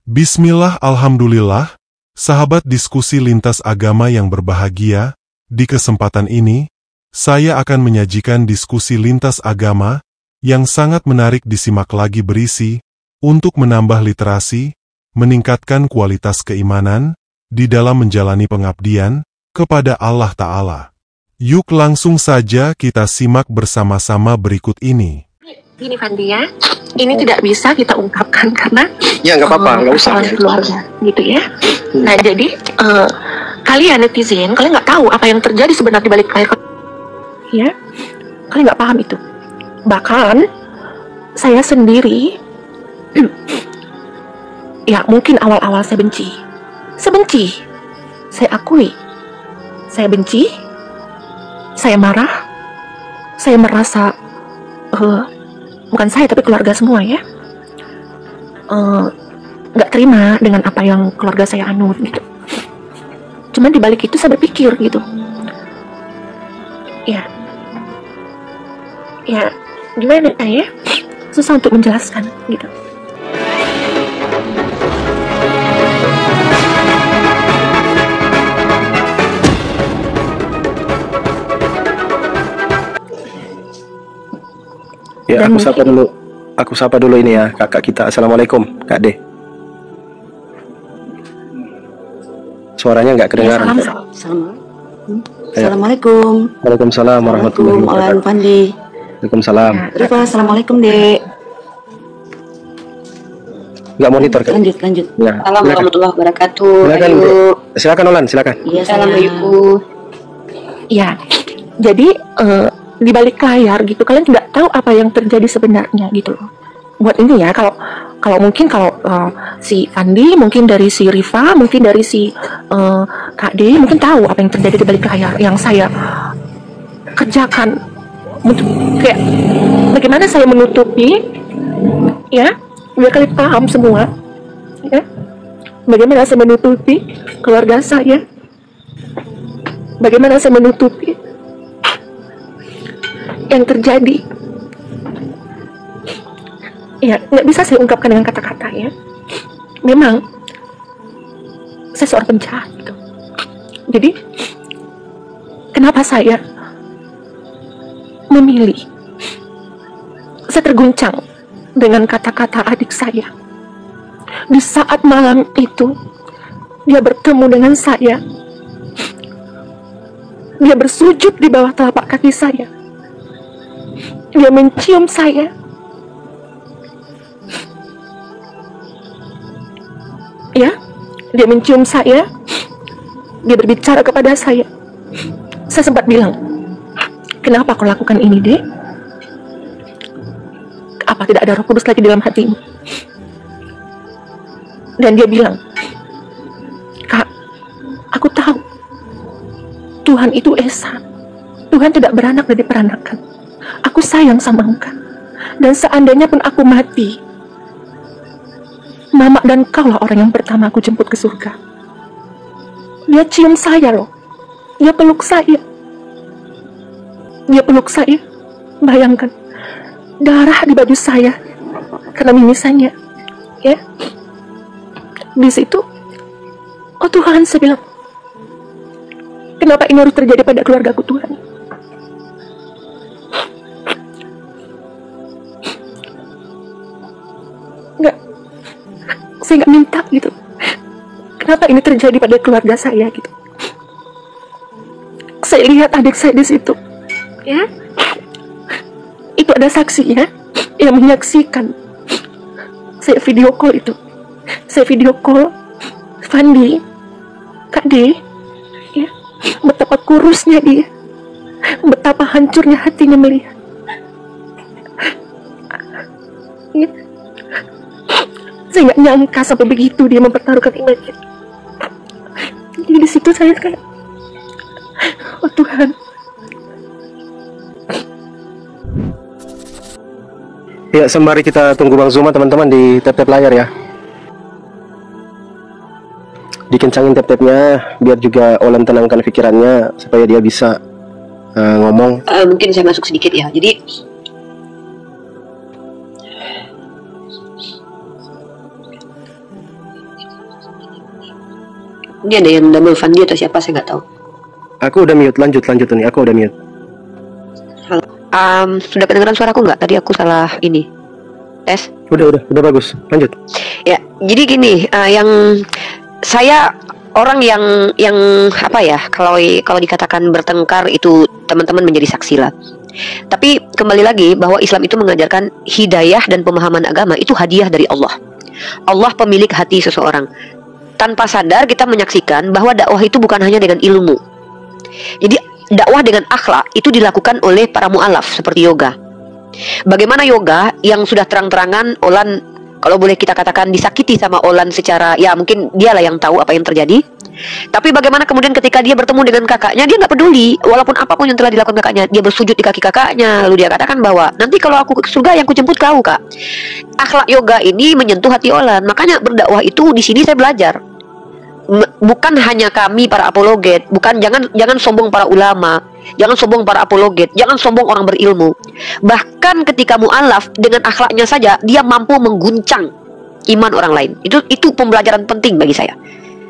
Bismillah, alhamdulillah, sahabat diskusi lintas agama yang berbahagia, di kesempatan ini, saya akan menyajikan diskusi lintas agama yang sangat menarik disimak lagi berisi untuk menambah literasi, meningkatkan kualitas keimanan, di dalam menjalani pengabdian kepada Allah Ta'ala. Yuk langsung saja kita simak bersama-sama berikut ini. Gini Fandi ya, ini tidak bisa kita ungkapkan karena ya nggak apa-apa, nggak usah keluarga gitu ya. Nah jadi kalian netizen, kalian nggak tahu apa yang terjadi sebenarnya di balik layar, ya, kalian nggak paham itu. Bahkan saya sendiri, ya mungkin awal-awal saya benci, saya akui, saya benci, saya marah, saya merasa bukan saya tapi keluarga semua ya nggak terima dengan apa yang keluarga saya anut gitu. Cuman dibalik itu saya berpikir gitu, ya gimana ya, susah untuk menjelaskan gitu. Ya, aku sapa dulu ini ya, kakak kita. Assalamualaikum, Kak De. Suaranya nggak kedengaran. Assalamualaikum. Waalaikumsalam warahmatullahi wabarakatuh. Pandi. Waalaikumsalam. Rifa, assalamualaikum Dek. Nggak monitor kan? Lanjut. Ya. Assalamualaikum warahmatullahi wabarakatuh. Silakan, silakan Olan, silakan. Iya, assalamualaikum. Ya, jadi di balik layar gitu kalian tidak tahu apa yang terjadi sebenarnya gitu loh. Buat ini ya, kalau mungkin si Fandi, mungkin dari si Rifa, mungkin dari si Kak D, mungkin tahu apa yang terjadi di balik layar yang saya kerjakan. Kayak bagaimana saya menutupi, ya, biar kalian paham semua, ya. Bagaimana saya menutupi keluarga saya, bagaimana saya menutupi yang terjadi. Ya, nggak bisa saya ungkapkan dengan kata-kata ya. Memang saya seorang penjahat gitu. Jadi kenapa saya memilih, saya terguncang dengan kata-kata adik saya. Di saat malam itu dia bertemu dengan saya, dia bersujud di bawah telapak kaki saya, dia mencium saya, ya, dia mencium saya, dia berbicara kepada saya. Saya sempat bilang, kenapa kau lakukan ini, Dek? Apa tidak ada Roh Kudus lagi dalam hatimu? Dan dia bilang, Kak, aku tahu Tuhan itu esa, Tuhan tidak beranak dan diperanakan. Aku sayang sama engkau, dan seandainya pun aku mati, Mama dan kau lah orang yang pertama aku jemput ke surga. Dia cium saya loh, dia peluk saya, bayangkan darah di baju saya karena mimisannya, ya. Di situ, oh Tuhan, saya bilang, kenapa ini harus terjadi pada keluargaku, Tuhan? Saya nggak minta gitu. Kenapa ini terjadi pada keluarga saya gitu? Saya lihat adik saya di situ, ya. Itu ada saksi ya, yang menyaksikan. Saya video call itu. Saya video call Fandi, Kak D, ya. Betapa kurusnya dia, betapa hancurnya hatinya melihat. Ya. Saya nggak nyangka sampai begitu dia mempertaruhkan imannya. Jadi di situ saya kayak, oh Tuhan. Ya, sembari kita tunggu Bang Zuma, teman-teman di tap-tap layar ya. Dikencangin tap-tapnya biar juga Olan tenangkan pikirannya supaya dia bisa ngomong. Mungkin saya masuk sedikit ya. Jadi Dia ada yang double Fandi atau siapa saya nggak tahu. Aku udah mute, lanjut nih. Aku udah mute. Halo. Sudah kedengeran suaraku nggak? Tadi aku salah ini. Tes. Udah bagus. Lanjut. Ya, jadi gini, yang saya orang yang apa ya? Kalau dikatakan bertengkar itu teman-teman menjadi saksi lah. Tapi kembali lagi bahwa Islam itu mengajarkan hidayah dan pemahaman agama itu hadiah dari Allah. Allah pemilik hati seseorang. Tanpa sadar kita menyaksikan bahwa dakwah itu bukan hanya dengan ilmu. Jadi dakwah dengan akhlak itu dilakukan oleh para mu'alaf seperti yoga. Bagaimana yoga yang sudah terang-terangan Olan, kalau boleh kita katakan, disakiti sama Olan secara, ya mungkin dialah yang tahu apa yang terjadi. Tapi bagaimana kemudian ketika dia bertemu dengan kakaknya, dia nggak peduli walaupun apapun yang telah dilakukan kakaknya, dia bersujud di kaki kakaknya, lalu dia katakan bahwa nanti kalau aku ke surga yang kujemput kau, Kak. Akhlak yoga ini menyentuh hati Olan. Makanya berdakwah itu di sini saya belajar. Bukan hanya kami para apologet, bukan, jangan sombong para ulama, jangan sombong para apologet, jangan sombong orang berilmu. Bahkan ketika mu'alaf dengan akhlaknya saja dia mampu mengguncang iman orang lain. Itu pembelajaran penting bagi saya.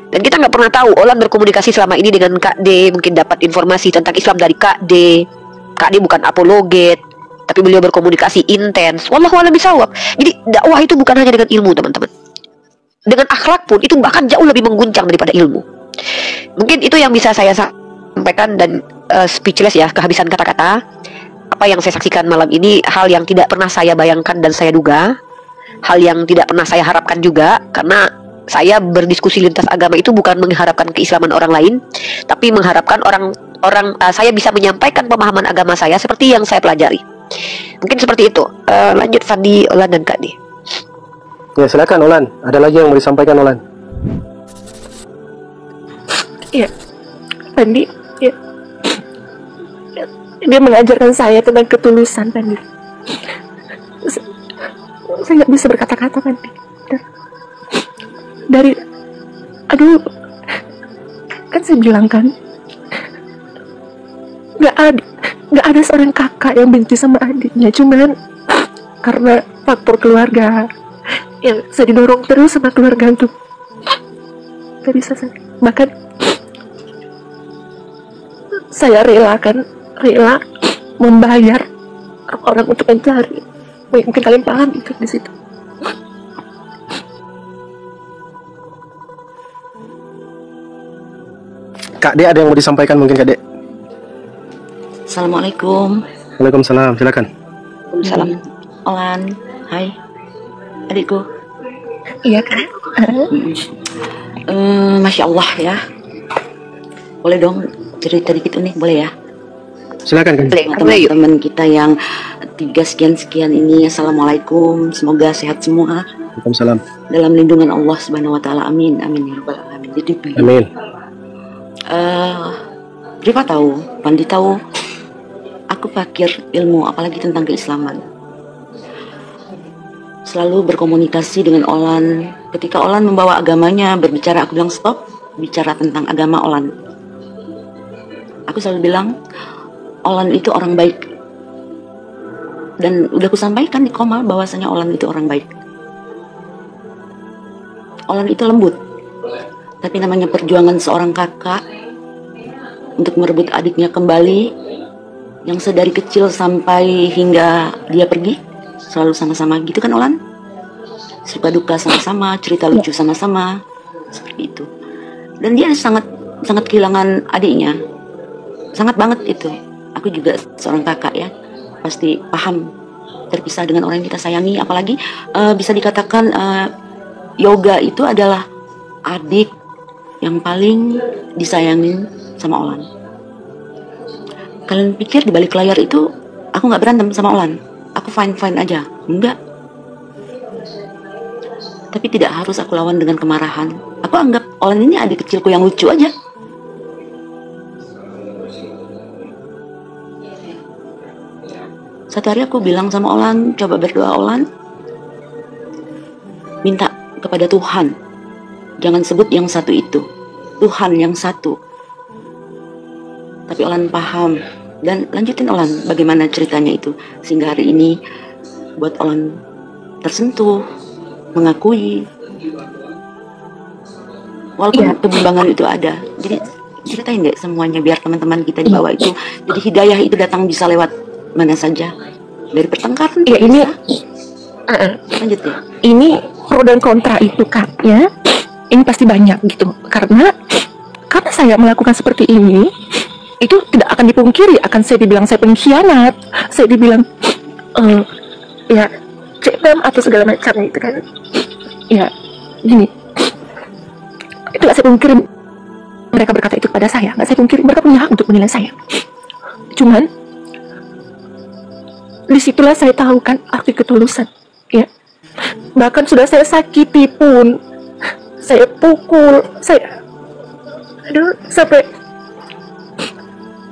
Dan kita nggak pernah tahu Olan berkomunikasi selama ini dengan Kak D, mungkin dapat informasi tentang Islam dari Kak D. Kak D bukan apologet, tapi beliau berkomunikasi intens. Wallahu a'lam bishawab. Jadi dakwah itu bukan hanya dengan ilmu, teman-teman. Dengan akhlak pun itu bahkan jauh lebih mengguncang daripada ilmu. Mungkin itu yang bisa saya sampaikan, dan speechless ya, kehabisan kata-kata. Apa yang saya saksikan malam ini hal yang tidak pernah saya bayangkan dan saya duga, hal yang tidak pernah saya harapkan juga, karena saya berdiskusi lintas agama itu bukan mengharapkan keislaman orang lain, tapi mengharapkan saya bisa menyampaikan pemahaman agama saya seperti yang saya pelajari. Mungkin seperti itu. Lanjut Fandi, Olan, dan Kak D. Ya silakan Olan. Ada lagi yang mau disampaikan Olan? Ya, Fandi, ya. Dia mengajarkan saya tentang ketulusan, Fandi. Saya nggak bisa berkata-kata, Fandi. Aduh, kan saya bilang kan, nggak ada seorang kakak yang benci sama adiknya, cuman karena faktor keluarga. Ya, saya didorong terus sama keluarga untuk gak bisa bahkan saya rela membayar orang untuk mencari. Mungkin kalian paham itu di situ. Kak D ada yang mau disampaikan mungkin, Kak D? Assalamualaikum. Waalaikumsalam, silakan. Waalaikumsalam. Olan, hai adikku. Iya Kak. Masya Allah ya. Boleh dong cerita dikit nih, boleh ya? Silakan kan. Teman-teman kita yang 3 sekian ini, assalamualaikum, semoga sehat semua. Waalaikumsalam. Dalam lindungan Allah Subhanahu Wa Taala, amin, amin ya rabbal alamin. Jadi amin. Rifa tahu, Pandi tahu, aku fakir ilmu, apalagi tentang keislaman. Selalu berkomunikasi dengan Olan. Ketika Olan membawa agamanya berbicara, aku bilang stop, bicara tentang agama Olan. Aku selalu bilang Olan itu orang baik, dan udah aku sampaikan di Komal bahwasanya Olan itu orang baik. Olan itu lembut, tapi namanya perjuangan seorang kakak untuk merebut adiknya kembali, yang sedari kecil sampai hingga dia pergi selalu sama-sama gitu kan Olan, suka duka sama-sama, cerita lucu sama-sama, seperti itu. Dan dia sangat kehilangan adiknya, sangat banget itu. Aku juga seorang kakak ya, pasti paham terpisah dengan orang yang kita sayangi. Apalagi bisa dikatakan yoga itu adalah adik yang paling disayangin sama Olan. Kalian pikir di balik layar itu aku nggak berantem sama Olan? Aku fine-fine aja? Enggak. Tapi tidak harus aku lawan dengan kemarahan. Aku anggap Olan ini adik kecilku yang lucu aja. Satu hari aku bilang sama Olan, coba berdoa Olan, minta kepada Tuhan, jangan sebut yang satu itu, Tuhan yang satu. Tapi Olan paham. Dan lanjutin Olan bagaimana ceritanya itu, sehingga hari ini buat Olan tersentuh, mengakui walaupun Iya. kebimbangan itu ada. Jadi ceritain deh semuanya biar teman-teman kita di bawah itu. Jadi hidayah itu datang bisa lewat mana saja. Dari pertengkaran Ya ini lanjut ya. ini pro dan kontra itu Kak ya. Ini pasti banyak gitu. Karena saya melakukan seperti ini, itu tidak akan dipungkiri, akan saya dibilang saya pengkhianat, saya dibilang ya cekdam atau segala macam gitu kan. Ya gini, itu gak saya pungkiri mereka berkata itu kepada saya, gak saya pungkiri mereka punya hak untuk menilai saya. Cuman disitulah saya tahu kan arti ketulusan ya. Bahkan sudah saya sakiti pun, saya pukul, saya sampai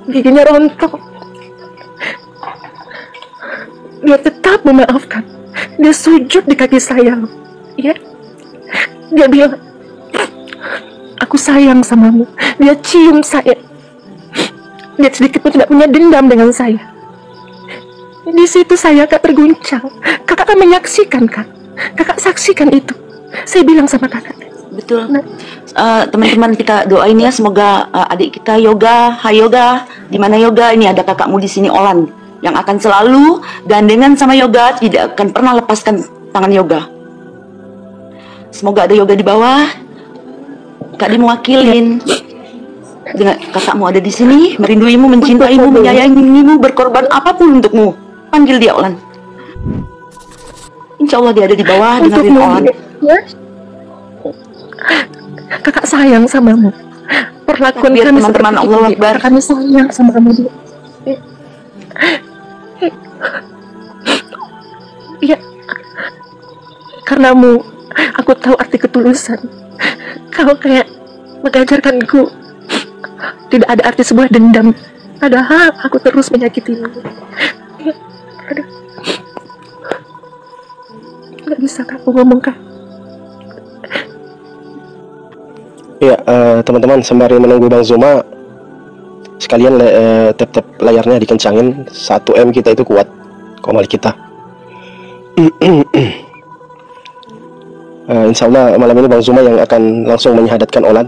giginya rontok, dia tetap memaafkan. Dia sujud di kaki saya ya. Dia bilang, aku sayang samamu. Dia cium saya, dia sedikit pun tidak punya dendam dengan saya. Di situ saya Kak terguncang. Kakak kan menyaksikan kan, kakak saksikan itu. Saya bilang sama kakak, Betul. nah, Teman-teman kita doain ya, semoga adik kita Yoga, hai Yoga, di mana Yoga? Ini ada kakakmu di sini Olan yang akan selalu gandengan sama Yoga, tidak akan pernah lepaskan tangan Yoga. Semoga ada Yoga di bawah. Kak Di mewakilin. Dengan kakakmu ada di sini, merinduimu, mencintaimu, menyayangimu, berkorban apapun untukmu. Panggil dia Olan. Insya Allah dia ada di bawah, dengerin Olan. ya. Kakak sayang samamu. Perlakuan Biar kami teman-teman seperti Allah itu, Akbar. kami sayang sama kamu dia. Ya, karenamu aku tahu arti ketulusan. Kau kayak mengajarkanku tidak ada arti sebuah dendam, padahal aku terus menyakitimu. Ya, aduh. Gak bisa aku ngomong Kak. Ya, teman-teman, sembari menunggu Bang Zuma, sekalian tap-tap layarnya dikencangin. 1M kita itu kuat komal kita. Insya Allah malam ini Bang Zuma yang akan langsung menyahadatkan Olan.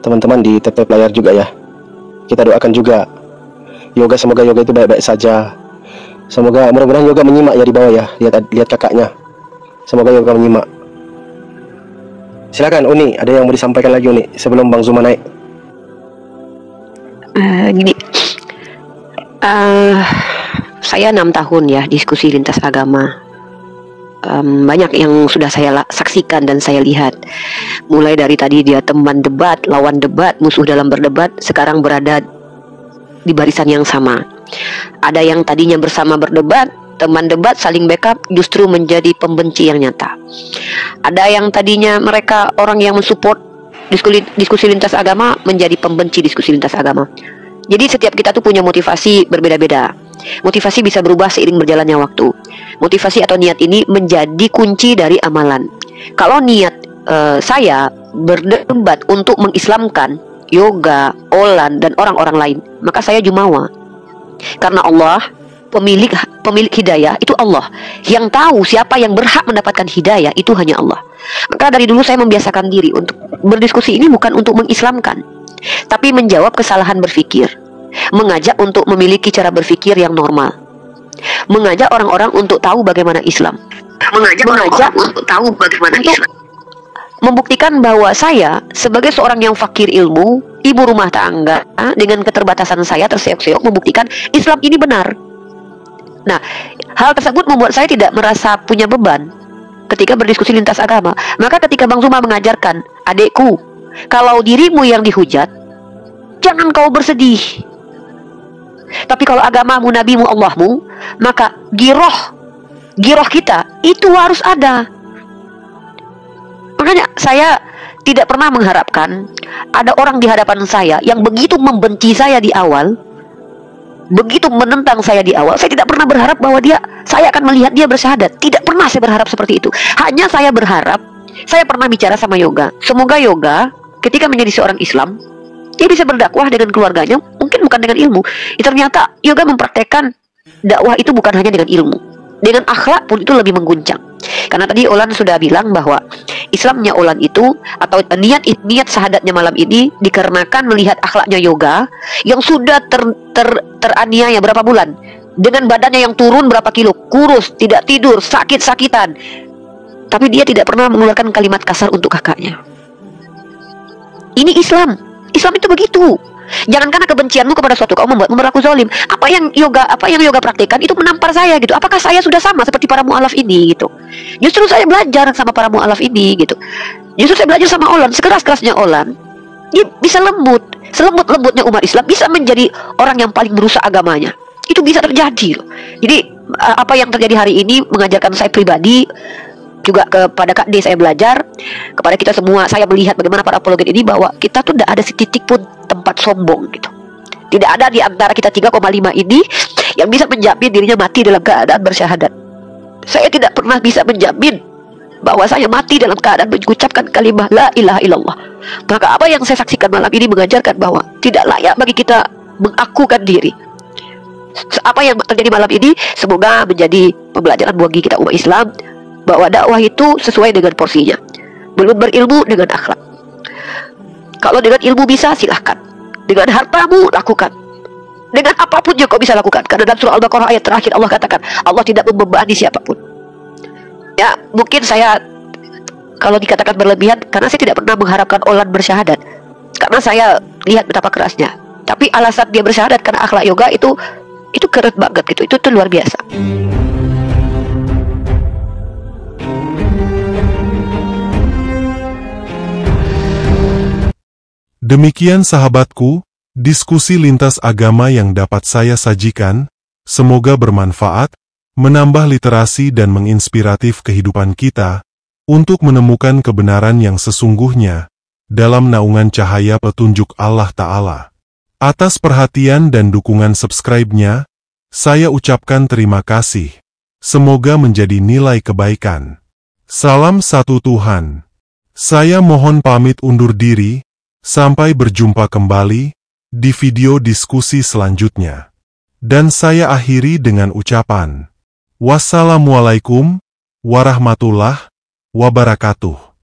Teman-teman di tap-tap layar juga ya. Kita doakan juga Yoga, semoga Yoga itu baik-baik saja. Semoga, mudah-mudahan Yoga menyimak ya di bawah ya. Lihat kakaknya. Semoga Yoga menyimak. Silakan Uni, ada yang mau disampaikan lagi Uni sebelum Bang Zuma naik? Gini, saya 6 tahun ya diskusi lintas agama. Banyak yang sudah saya saksikan dan saya lihat. Mulai dari tadi dia teman debat, lawan debat, musuh dalam berdebat, sekarang berada di barisan yang sama. Ada yang tadinya bersama berdebat, teman debat saling backup, justru menjadi pembenci yang nyata. Ada yang tadinya mereka orang yang mensupport diskusi lintas agama menjadi pembenci diskusi lintas agama. Jadi setiap kita tuh punya motivasi berbeda-beda. Motivasi bisa berubah seiring berjalannya waktu. Motivasi atau niat ini menjadi kunci dari amalan. Kalau niat saya berdebat untuk mengislamkan Yoga, Olan, dan orang-orang lain, maka saya jumawa. Karena Allah pemilik hidayah itu Allah. Yang tahu siapa yang berhak mendapatkan hidayah itu hanya Allah. Maka dari dulu saya membiasakan diri untuk berdiskusi ini bukan untuk mengislamkan, tapi menjawab kesalahan berpikir, mengajak untuk memiliki cara berpikir yang normal, mengajak orang-orang untuk tahu bagaimana Islam, mengajak untuk tahu bagaimana Islam, membuktikan bahwa saya sebagai seorang yang fakir ilmu, ibu rumah tangga, dengan keterbatasan saya terseok-seok membuktikan Islam ini benar. Nah, hal tersebut membuat saya tidak merasa punya beban ketika berdiskusi lintas agama. Maka ketika Bang Zuma mengajarkan, adekku, kalau dirimu yang dihujat, jangan kau bersedih. Tapi kalau agamamu, nabimu, Allahmu, maka giroh kita itu harus ada. Makanya saya tidak pernah mengharapkan ada orang di hadapan saya yang begitu membenci saya di awal, begitu menentang saya di awal. Saya tidak pernah berharap bahwa saya akan melihat dia bersyahadat. Tidak pernah saya berharap seperti itu. Hanya saya berharap, saya pernah bicara sama Yoga, semoga Yoga ketika menjadi seorang Islam, dia bisa berdakwah dengan keluarganya, mungkin bukan dengan ilmu. Ternyata Yoga mempraktekkan dakwah itu bukan hanya dengan ilmu, dengan akhlak pun itu lebih mengguncang. Karena tadi Olan sudah bilang bahwa Islamnya Olan itu, atau niat syahadatnya malam ini dikarenakan melihat akhlaknya Yoga yang sudah teraniaya berapa bulan, dengan badannya yang turun berapa kilo, kurus, tidak tidur, sakit-sakitan, tapi dia tidak pernah mengeluarkan kalimat kasar untuk kakaknya. Ini Islam. Islam itu begitu. Jangan karena kebencianmu kepada suatu kaum membuatmu berlaku zalim. Apa yang yoga praktikkan itu menampar saya gitu. Apakah saya sudah sama seperti para mu'alaf ini gitu? Justru saya belajar sama para mu'alaf ini gitu. Justru saya belajar sama Olan, sekeras-kerasnya Olan, dia bisa lembut, selembut-lembutnya umat Islam bisa menjadi orang yang paling merusak agamanya. Itu bisa terjadi loh. Jadi apa yang terjadi hari ini mengajarkan saya pribadi, juga kepada Kak D saya belajar, kepada kita semua saya melihat bagaimana para apologet ini, bahwa kita tuh tidak ada setitik pun tempat sombong gitu. Tidak ada di antara kita 3,5 ini yang bisa menjamin dirinya mati dalam keadaan bersyahadat. Saya tidak pernah bisa menjamin bahwa saya mati dalam keadaan mengucapkan kalimat la ilaha illallah. Maka apa yang saya saksikan malam ini mengajarkan bahwa tidak layak bagi kita mengakukan diri. Apa yang terjadi malam ini semoga menjadi pembelajaran bagi kita umat Islam, bahwa dakwah itu sesuai dengan porsinya. Belum berilmu dengan akhlak. Kalau dengan ilmu bisa, silahkan. Dengan hartamu, lakukan. Dengan apapun yang kau bisa lakukan. Karena dalam surah Al-Baqarah ayat terakhir Allah katakan, Allah tidak membebani siapapun. Ya, mungkin saya, kalau dikatakan berlebihan, karena saya tidak pernah mengharapkan Olan bersyahadat. Karena saya lihat betapa kerasnya. Tapi alasan dia bersyahadat karena akhlak Yoga itu keren banget gitu. Itu luar biasa. Demikian sahabatku, diskusi lintas agama yang dapat saya sajikan, semoga bermanfaat, menambah literasi dan menginspiratif kehidupan kita, untuk menemukan kebenaran yang sesungguhnya, dalam naungan cahaya petunjuk Allah Ta'ala. Atas perhatian dan dukungan subscribe-nya, saya ucapkan terima kasih. Semoga menjadi nilai kebaikan. Salam satu Tuhan. Saya mohon pamit undur diri. Sampai berjumpa kembali di video diskusi selanjutnya. Dan saya akhiri dengan ucapan, wassalamualaikum warahmatullahi wabarakatuh.